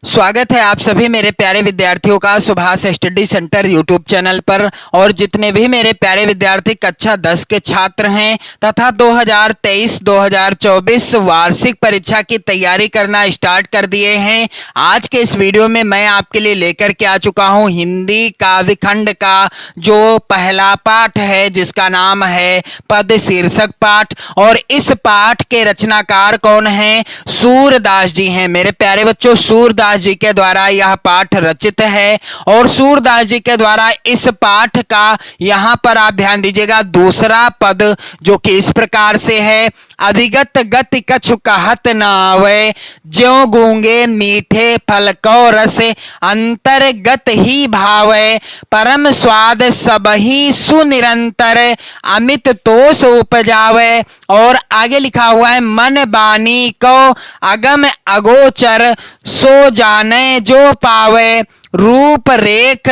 स्वागत है आप सभी मेरे प्यारे विद्यार्थियों का Subhash study centre YouTube channel पर। और जितने भी मेरे प्यारे विद्यार्थी कक्षा 10 के छात्र हैं तथा 2023-2024 वार्षिक परीक्षा की तैयारी करना स्टार्ट कर दिए हैं, आज के इस वीडियो में मैं आपके लिए लेकर के आ चुका हूं हिंदी काव्यखंड का जो पहला पाठ है, जिसका नाम है पद शीर्षक पाठ। और इस पाठ के रचनाकार कौन हैं? सूरदास जी हैं। मेरे प्यारे बच्चों, सूरदास जी के द्वारा यह पाठ रचित है। और सूरदास जी के द्वारा इस पाठ का यहां पर आप ध्यान दीजिएगा दूसरा पद जो कि इस प्रकार से है, अधिगत गति कछु कहत न आवे, ज्यों गूंगे मीठे फल को रस अंतर्गत ही भावे, परम स्वाद सबही सुनिरंतर अमित तोष उपजावे। और आगे लिखा हुआ है, मन बानी को अगम अगोचर सो जाने जो पावे, रूप रेख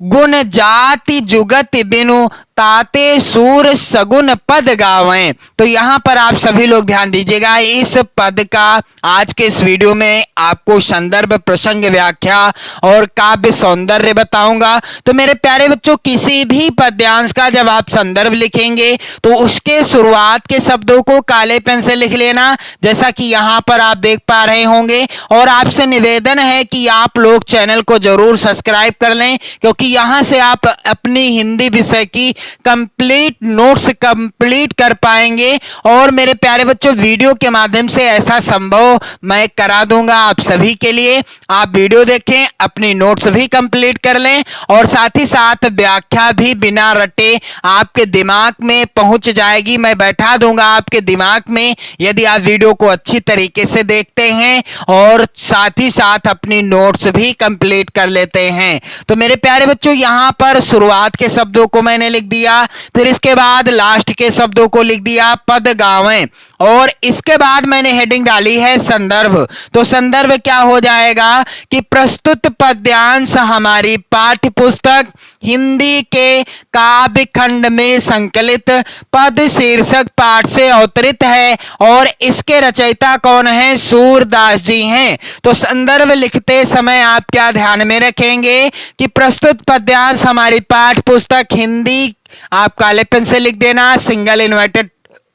गुण जाति जुगत बिनु ताते सूर सगुन पद गावें। तो यहां पर आप सभी लोग ध्यान दीजिएगा, इस पद का आज के इस वीडियो में आपको संदर्भ, प्रसंग, व्याख्या और काव्य सौंदर्य बताऊंगा। तो मेरे प्यारे बच्चों, किसी भी पद्यांश का जब आप संदर्भ लिखेंगे तो उसके शुरुआत के शब्दों को काले पेन से लिख लेना, जैसा कि यहां पर आप देख पा रहे होंगे। और आपसे निवेदन है कि आप लोग चैनल को जरूर सब्सक्राइब कर लें, क्योंकि यहां से आप अपनी हिंदी विषय की कंप्लीट नोट्स कंप्लीट कर पाएंगे। और मेरे प्यारे बच्चों, वीडियो के माध्यम से ऐसा संभव मैं करा दूंगा आप सभी के लिए। आप वीडियो देखें, अपनी नोट्स भी कंप्लीट कर लें और साथ ही साथ व्याख्या भी बिना रटे आपके दिमाग में पहुंच जाएगी। मैं बैठा दूंगा आपके दिमाग में, यदि आप वीडियो को अच्छी तरीके से देखते हैं और साथ ही साथ अपनी नोट्स भी कंप्लीट कर लेते हैं। तो मेरे प्यारे बच्चों, यहां पर शुरुआत के शब्दों को मैंने लिख दिया, फिर इसके बाद लास्ट के शब्दों को लिख दिया पद गावें, और इसके बाद मैंने हेडिंग डाली है संदर्भ। तो संदर्भ क्या हो जाएगा कि प्रस्तुत पद्यांश हमारी पाठ्य पुस्तक हिंदी के काव्य खंड में संकलित पद शीर्षक पाठ से अवतरित है और इसके रचयिता कौन है? सूरदास जी हैं। तो संदर्भ लिखते समय आप क्या ध्यान में रखेंगे कि प्रस्तुत पद्यांश हमारी पाठ्य पुस्तक हिंदी, आप काले पेन से लिख देना, सिंगल इन्वर्टेड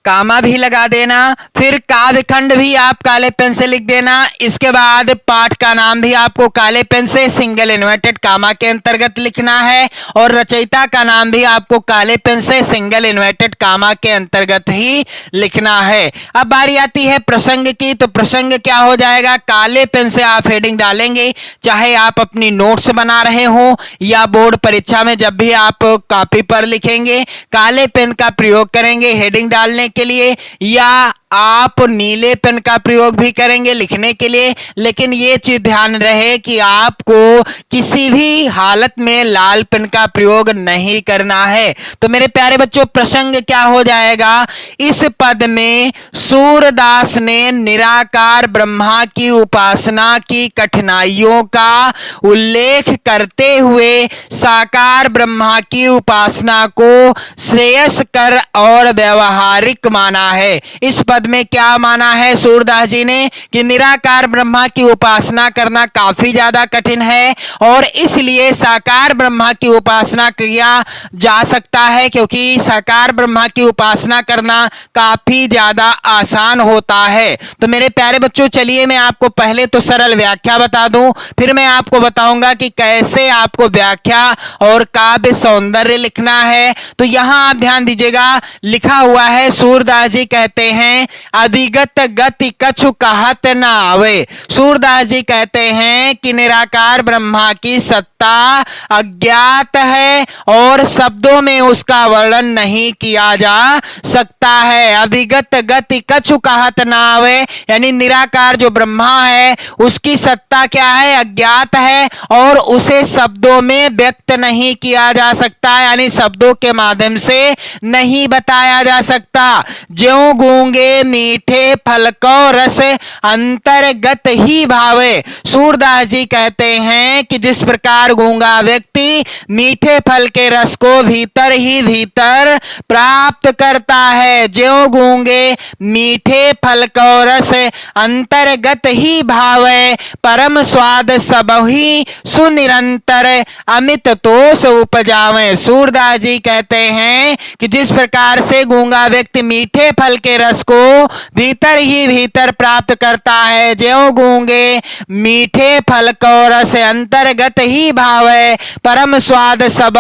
कामा भी लगा देना, फिर काव्यखंड भी आप काले पेन से लिख देना। इसके बाद पाठ का नाम भी आपको काले पेन से सिंगल इन्वर्टेड कामा के अंतर्गत लिखना है और रचयिता का नाम भी आपको काले पेन से सिंगल इन्वर्टेड कामा के अंतर्गत ही लिखना है। अब बारी आती है प्रसंग की। तो प्रसंग क्या हो जाएगा? काले पेन से आप हेडिंग डालेंगे, चाहे आप अपनी नोट्स बना रहे हो या बोर्ड परीक्षा में जब भी आप कॉपी पर लिखेंगे काले पेन का प्रयोग करेंगे हेडिंग डालने के लिए, या आप नीले पेन का प्रयोग भी करेंगे लिखने के लिए। लेकिन ये चीज ध्यान रहे कि आपको किसी भी हालत में लाल पेन का प्रयोग नहीं करना है। तो मेरे प्यारे बच्चों, प्रसंग क्या हो जाएगा? इस पद में सूरदास ने निराकार ब्रह्मा की उपासना की कठिनाइयों का उल्लेख करते हुए साकार ब्रह्मा की उपासना को श्रेयस्कर और व्यवहारिक माना है। इस पद में क्या माना है सूरदास जी ने कि निराकार ब्रह्मा की उपासना करना काफी ज्यादा कठिन है और इसलिए साकार ब्रह्मा की उपासना किया जा सकता है, क्योंकि साकार ब्रह्मा की उपासना करना काफी ज्यादा आसान होता है। तो मेरे प्यारे बच्चों, चलिए मैं आपको पहले तो सरल व्याख्या बता दूं, फिर मैं आपको बताऊंगा कि कैसे आपको व्याख्या और काव्य सौंदर्य लिखना है। तो यहां आप ध्यान दीजिएगा, लिखा हुआ है सूरदास जी कहते हैं अधिगत गति कछु कहत न आवे। सूरदास जी कहते हैं कि निराकार ब्रह्मा की सत्ता अज्ञात है और शब्दों में उसका वर्णन नहीं किया जा सकता है। अधिगत गति कछु कहत न आवे, यानी निराकार जो ब्रह्मा है उसकी सत्ता क्या है? अज्ञात है और उसे शब्दों में व्यक्त नहीं किया जा सकता, यानी शब्दों के माध्यम से नहीं बताया जा सकता। ज्यों गूंगे मीठे फल को रस अंतर्गत ही भावे। सूरदास जी कहते हैं कि जिस प्रकार गूंगा व्यक्ति मीठे फल के रस को भीतर ही भीतर प्राप्त करता है, ज्यों गूंगे मीठे फल को रस अंतर्गत ही भावे, परम स्वाद सबहि सुनिरंतर अमित तोष उपजावे। सूरदास जी कहते हैं कि जिस प्रकार से गूंगा व्यक्ति मीठे फल के रस को भीतर ही भीतर प्राप्त करता है, ज्यों गूंगे मीठे फल को रस अंतर्गत ही भावे, परम स्वाद सब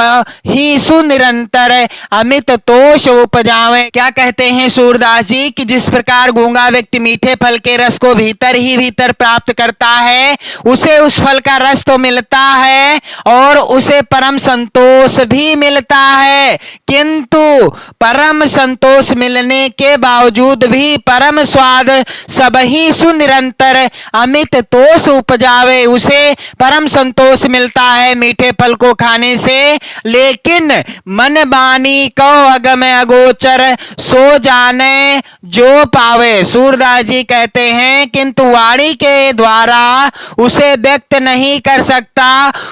ही सुनिरंतर अमित तोष उपजावे। क्या कहते हैं सूरदास जी कि जिस प्रकार गूंगा व्यक्ति मीठे फल के रस को भीतर ही भीतर प्राप्त करता है, उसे उस फल का रस तो मिलता है और उसे परम संतोष भी मिलता है, किंतु परम संतोष मिलने के बावजूद भी परम स्वाद सब ही सुनिरंतर अमित तोष उपजावे। उसे परम संतोष मिलता है मीठे फल को खाने से, लेकिन मन बानी को अगम अगोचर सो जाने जो पावे। सूरदास जी कहते हैं किंतु वाणी के द्वारा उसे व्यक्त नहीं कर सकता।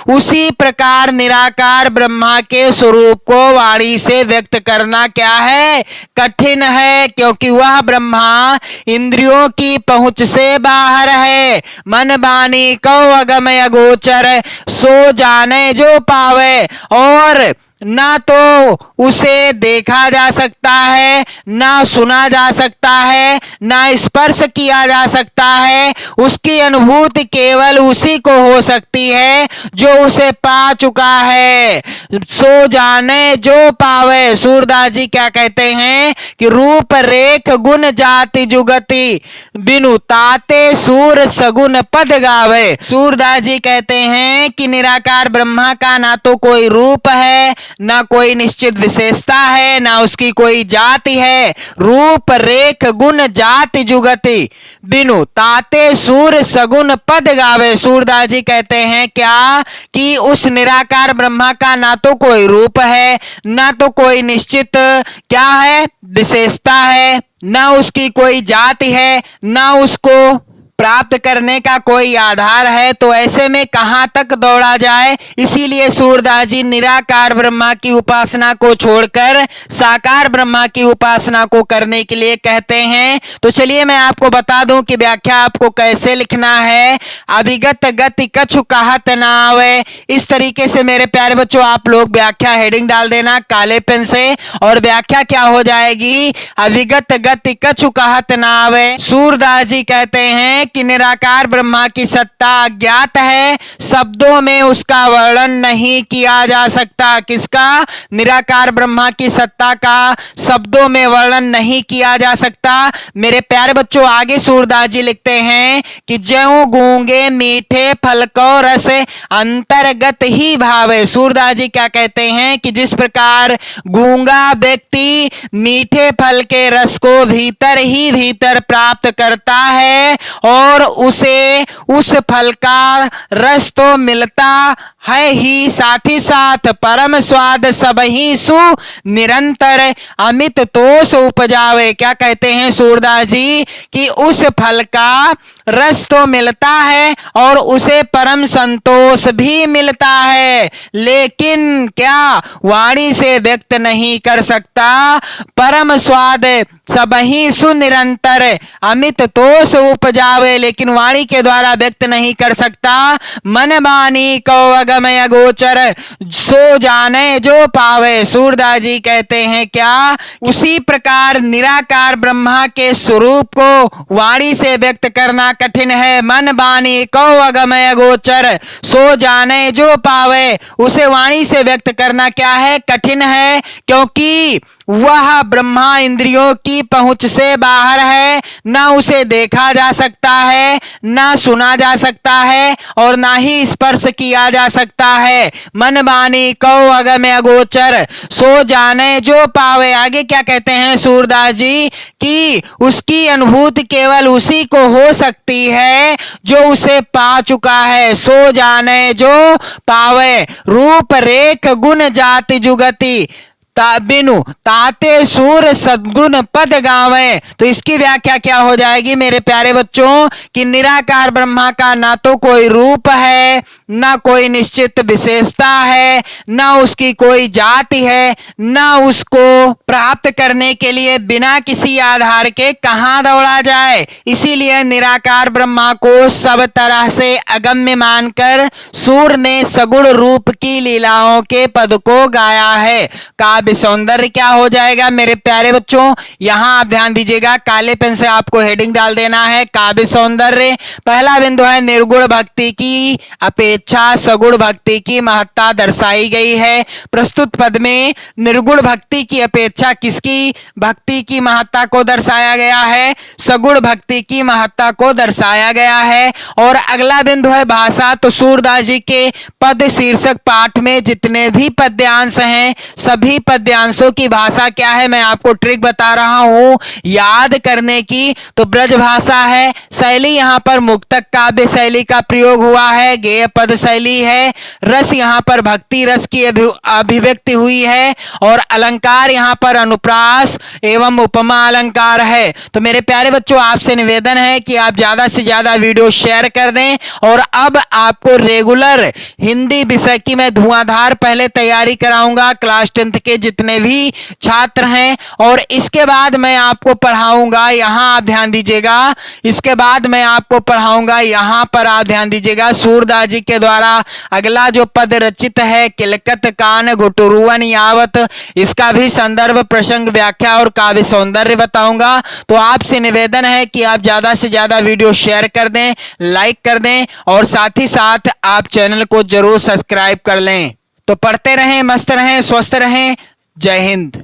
उसी प्रकार निराकार ब्रह्मा के स्वरूप को वाणी से व्यक्त करना क्या है, कठिन है, क्योंकि वह ब्रह्मा इंद्रियों की पहुंच से बाहर है। मन बानी को अगम अगोचर सो जाने जो पावे, और ना तो उसे देखा जा सकता है, ना सुना जा सकता है, ना स्पर्श किया जा सकता है। उसकी अनुभूति केवल उसी को हो सकती है जो उसे पा चुका है। सो जाने जो पावे। सूरदास जी क्या कहते हैं कि रूप रेख गुण जाति जुगति बिनु ताते सूर सगुन पद गावे। सूरदास जी कहते हैं कि निराकार ब्रह्मा का ना तो कोई रूप है, ना कोई निश्चित विशेषता है, ना उसकी कोई जाति है। रूप रेख गुण जाति जुगति बिनु ताते सूर सगुन पद गावे। सूरदास जी कहते हैं क्या कि उस निराकार ब्रह्मा का ना तो कोई रूप है, ना तो कोई निश्चित क्या है विशेषता है, ना उसकी कोई जाति है, ना उसको प्राप्त करने का कोई आधार है। तो ऐसे में कहां तक दौड़ा जाए। इसीलिए सूरदास जी निराकार ब्रह्मा की उपासना को छोड़कर साकार ब्रह्मा की उपासना को करने के लिए कहते हैं। तो चलिए मैं आपको बता दूं कि व्याख्या आपको कैसे लिखना है। अभिगत गति कछु कहत ना आवे, इस तरीके से मेरे प्यारे बच्चों आप लोग व्याख्या हेडिंग डाल देना काले पेन से, और व्याख्या क्या हो जाएगी, अभिगत गति कछु कहत ना आवे। सूरदास जी कहते हैं कि निराकार ब्रह्मा की सत्ता अज्ञात है, शब्दों में उसका वर्णन नहीं किया जा सकता। किसका? निराकार ब्रह्मा की सत्ता का शब्दों में वर्णन नहीं किया जा सकता। मेरे प्यारे बच्चों आगे सूरदास जी लिखते हैं कि ज्यों गूंगे मीठे फल को रस अंतर्गत ही भावे। सूरदास जी क्या कहते हैं कि जिस प्रकार गूंगा व्यक्ति मीठे फल के रस को भीतर ही भीतर प्राप्त करता है और उसे उस फल का रस तो मिलता है ही, साथ ही साथ परम स्वाद सब ही सु निरंतर अमित तोष उपजावे। क्या कहते हैं सूरदास जी कि उस फल का रस तो मिलता है और उसे परम संतोष भी मिलता है, लेकिन क्या वाणी से व्यक्त नहीं कर सकता। परम स्वाद सब ही सुनिरंतर अमित तोष उपजावे, लेकिन वाणी के द्वारा व्यक्त नहीं कर सकता। मन बानी को अगमय गोचर सो जाने जो पावे। सूरदास जी कहते हैं क्या उसी प्रकार निराकार ब्रह्मा के स्वरूप को वाणी से व्यक्त करना कठिन है। मन बानी को अगमय गोचर सो जाने जो पावे, उसे वाणी से व्यक्त करना क्या है, कठिन है, क्योंकि वह ब्रह्मा इंद्रियों की पहुंच से बाहर है। ना उसे देखा जा सकता है, ना सुना जा सकता है, और ना ही स्पर्श किया जा सकता है। मन बानी को अगम अगोचर सो जाने जो पावे। आगे क्या कहते हैं सूरदास जी कि उसकी अनुभूति केवल उसी को हो सकती है जो उसे पा चुका है। सो जाने जो पावे। रूप रेख गुण जाति जुगति बिनु ताते सूर सद्गुण पद गावे। तो इसकी व्याख्या क्या हो जाएगी मेरे प्यारे बच्चों कि निराकार ब्रह्मा का ना तो कोई रूप है, ना कोई निश्चित विशेषता है, ना उसकी कोई जाति है, ना उसको प्राप्त करने के लिए बिना किसी आधार के कहां दौड़ा जाए। इसीलिए निराकार ब्रह्मा को सब तरह से अगम्य मानकर सूर ने सगुण रूप की लीलाओं के पद को गाया है। काव्य सौंदर्य क्या हो जाएगा मेरे प्यारे बच्चों, यहां आप ध्यान दीजिएगा, काले पेन से आपको हेडिंग डाल देना है काव्य सौंदर्य। पहला बिंदु है निर्गुण भक्ति की अपेक्षा सगुण भक्ति की महत्ता दर्शाई गई है। प्रस्तुत पद में निर्गुण भक्ति की अपेक्षा किसकी भक्ति की महत्ता को दर्शाया गया है, सगुण भक्ति की महत्ता को दर्शाया गया है। और अगला बिंदु है भाषा। तो सूरदास जी के पद शीर्षक पाठ में जितने भी पद्यांश हैं सभी पद्यांशों की भाषा क्या है, मैं आपको ट्रिक बता रहा हूं याद करने की। तो ब्रज भाषा है, शैली यहां पर मुक्तक काव्य शैली का प्रयोग हुआ है, गेय पद शैली है, रस यहां पर भक्ति रस की अभिव्यक्ति हुई है, और अलंकार यहां पर अनुप्रास एवं उपमा अलंकार है। तो मेरे प्यारे बच्चों आपसे निवेदन है कि आप ज्यादा से ज्यादा वीडियो शेयर कर दें। और अब आपको रेगुलर हिंदी विषय की मैं धुआंधार पहले तैयारी कराऊंगा क्लास 10th के जितने भी छात्र हैं, और इसके बाद मैं आपको पढ़ाऊंगा, यहां आप ध्यान दीजिएगा, इसके बाद मैं आपको पढ़ाऊंगा, यहां पर आप ध्यान दीजिएगा, सूरदास जी के द्वारा अगला जो पद रचित है किलकत कान घुटुरुवन यावत, इसका भी संदर्भ प्रसंग व्याख्या और काव्य सौंदर्य बताऊंगा। तो आपसे निवेदन है कि आप ज्यादा से ज्यादा वीडियो शेयर कर दें, लाइक कर दें, और साथ ही साथ आप चैनल को जरूर सब्सक्राइब कर लें। तो पढ़ते रहें, मस्त रहें, स्वस्थ रहें। जय हिंद।